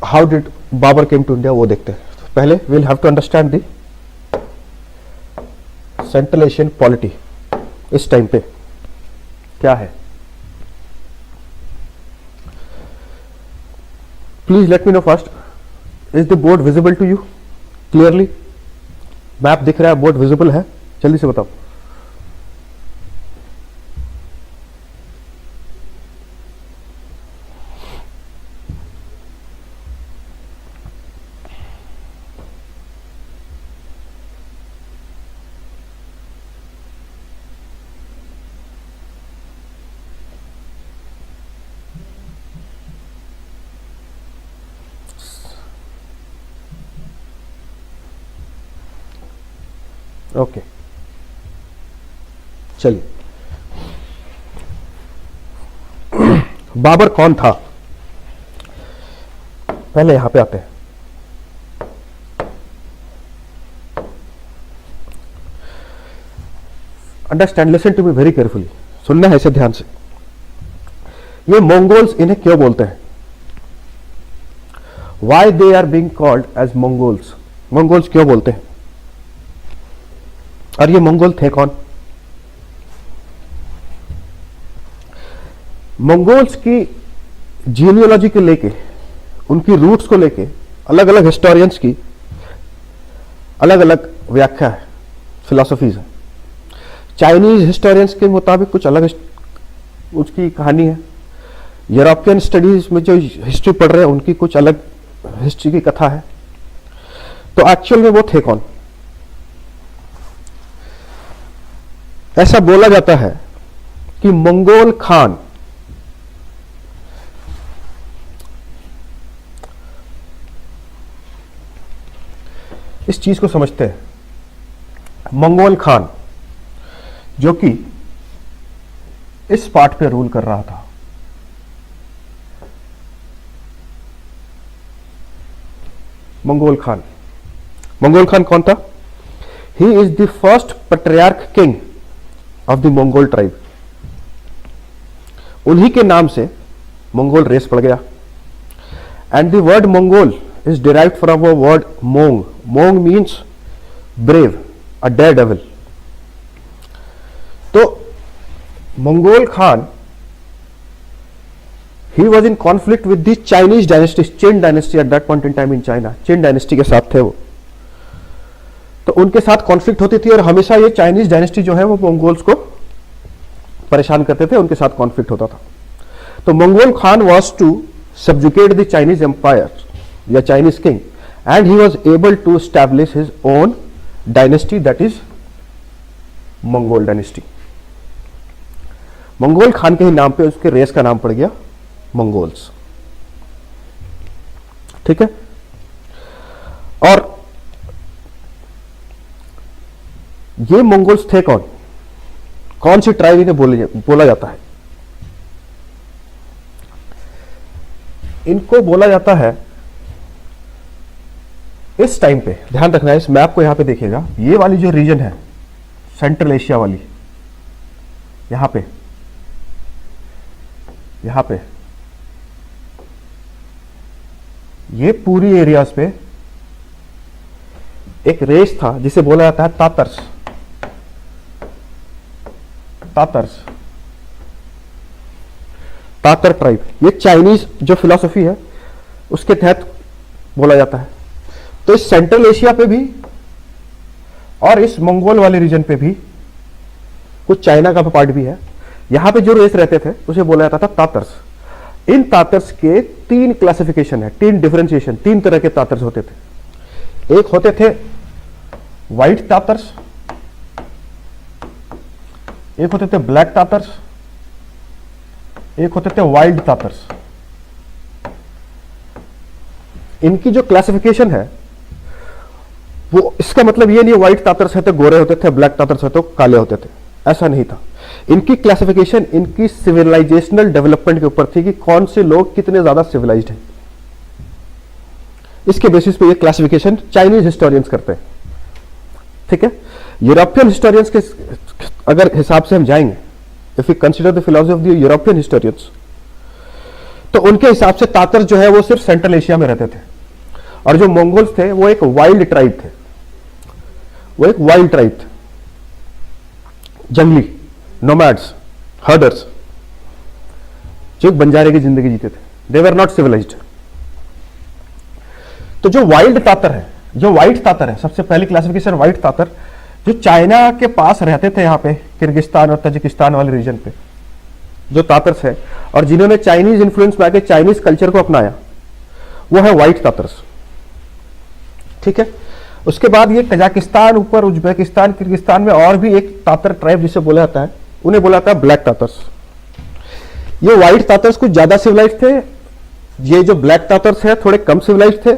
How did Babur came to India वो देखते हैं। पहले will have to understand the central Asian polity इस टाइम पे क्या है। Please let me know first, is the board visible to you clearly? Map दिख रहा है, बोर्ड विजिबल है? जल्दी से बताओ। ओके चलिए, बाबर कौन था पहले यहां पे आते हैं। Understand, listen to me very carefully, सुनना है इसे ध्यान से। ये मंगोल्स इन्हें क्यों बोलते हैं? Why they are being called as Mongols? Mongols क्यों बोलते हैं? और ये मंगोल थे कौन? मंगोल्स की जीनियोलॉजी को लेके, उनकी रूट्स को लेके अलग अलग हिस्टोरियंस की अलग अलग व्याख्या है, फिलॉसफीज है। चाइनीज हिस्टोरियंस के मुताबिक कुछ अलग उसकी कहानी है। यूरोपियन स्टडीज में जो हिस्ट्री पढ़ रहे हैं उनकी कुछ अलग हिस्ट्री की कथा है। तो एक्चुअल में वो थे कौन? ऐसा बोला जाता है कि मंगोल खान इस चीज को समझते हैं, मंगोल खान जो कि इस पार्ट पे रूल कर रहा था। मंगोल खान कौन था? He is the first patriarch king of the Mongol tribe. उन्हीं के नाम से मंगोल रेस पड़ गया। And the word Mongol is derived from a word mong. Mong means brave, a dare devil. तो Mongol Khan he was in conflict with the Chinese dynasty, Chin dynasty at that point in time in China. Chin dynasty के साथ थे वो, तो उनके साथ conflict होती थी और हमेशा ये चाइनीज डायनेस्टी जो है वो मंगोल्स को परेशान करते थे, उनके साथ कॉन्फ्लिक्ट होता था। तो Mongol Khan was to subjugate the Chinese empire या Chinese king, and he was able to establish his own dynasty, that is Mongol dynasty. Mongol Khan के ही नाम पे उसके रेस का नाम पड़ गया मंगोल्स। ठीक है। और ये मंगोल्स थे कौन? कौन सी ट्राइब इन्हें बोला जाता है? इनको बोला जाता है इस टाइम पे, ध्यान रखना है, इस मैप को यहां पे देखिएगा, ये वाली जो रीजन है सेंट्रल एशिया वाली, यहां पे ये पूरी एरियाज पे एक रेस था जिसे बोला जाता है तातर्स। तातर ट्राइब, ये चाइनीज जो फिलॉसफी है उसके तहत बोला जाता है। तो इस सेंट्रल एशिया पे भी और इस मंगोल वाले रीजन पे भी, कुछ चाइना का पार्ट भी है, यहां पे जो रेस रहते थे उसे बोला जाता था तातर्स। इन तातर्स के 3 क्लासिफिकेशन है, 3 डिफरेंशिएशन, 3 तरह के तातर्स होते थे। एक होते थे व्हाइट तातर्स, एक होते थे ब्लैक तातर्स, एक होते थे वाइल्ड तातर्स। इनकी जो क्लासिफिकेशन है वो, इसका मतलब ये नहीं व्हाइट तातर्स है तो गोरे होते थे, ब्लैक तातर्स है तो काले होते थे, ऐसा नहीं था। इनकी क्लासिफिकेशन इनकी सिविलाइजेशनल डेवलपमेंट के ऊपर थी कि कौन से लोग कितने ज्यादा सिविलाइज्ड हैं। इसके बेसिस पे ये क्लासिफिकेशन चाइनीज हिस्टोरियंस करते हैं। ठीक है। यूरोपियन हिस्टोरियंस के अगर हिसाब से हम जाएंगे, if you consider the philosophy of the European historians, तो उनके हिसाब से तातर जो है वो सिर्फ सेंट्रल एशिया में रहते थे, और जो मंगोल्स थे वो एक वाइल्ड ट्राइब थे, वो एक वाइल्ड ट्राइब थे, जंगली नोमैड्स, हर्डर्स, जो एक बंजारे की जिंदगी जीते थे। दे वर नॉट सिविलाइज्ड। तो जो वाइल्ड तातर है, जो व्हाइट तातर है, सबसे पहली क्लासिफिकेशन व्हाइट तातर, जो चाइना के पास रहते थे, यहाँ पे किर्गिस्तान और तजिकिस्तान वाले रीजन पे जो तातर्स है, और जिन्होंने चाइनीज इन्फ्लुएंस में आके चाइनीज कल्चर को अपनाया, वो है व्हाइट तातर्स। ठीक है। उसके बाद ये कजाकिस्तान, ऊपर उज्बेकिस्तान, किर्गिस्तान में और भी एक तातर ट्राइब जिसे बोला जाता है, उन्हें बोला जाता है ब्लैक तातर्स। ये व्हाइट तातर्स कुछ ज्यादा सिविलाइज्ड थे, ये जो ब्लैक तातर्स है थोड़े कम सिविलाइज्ड थे।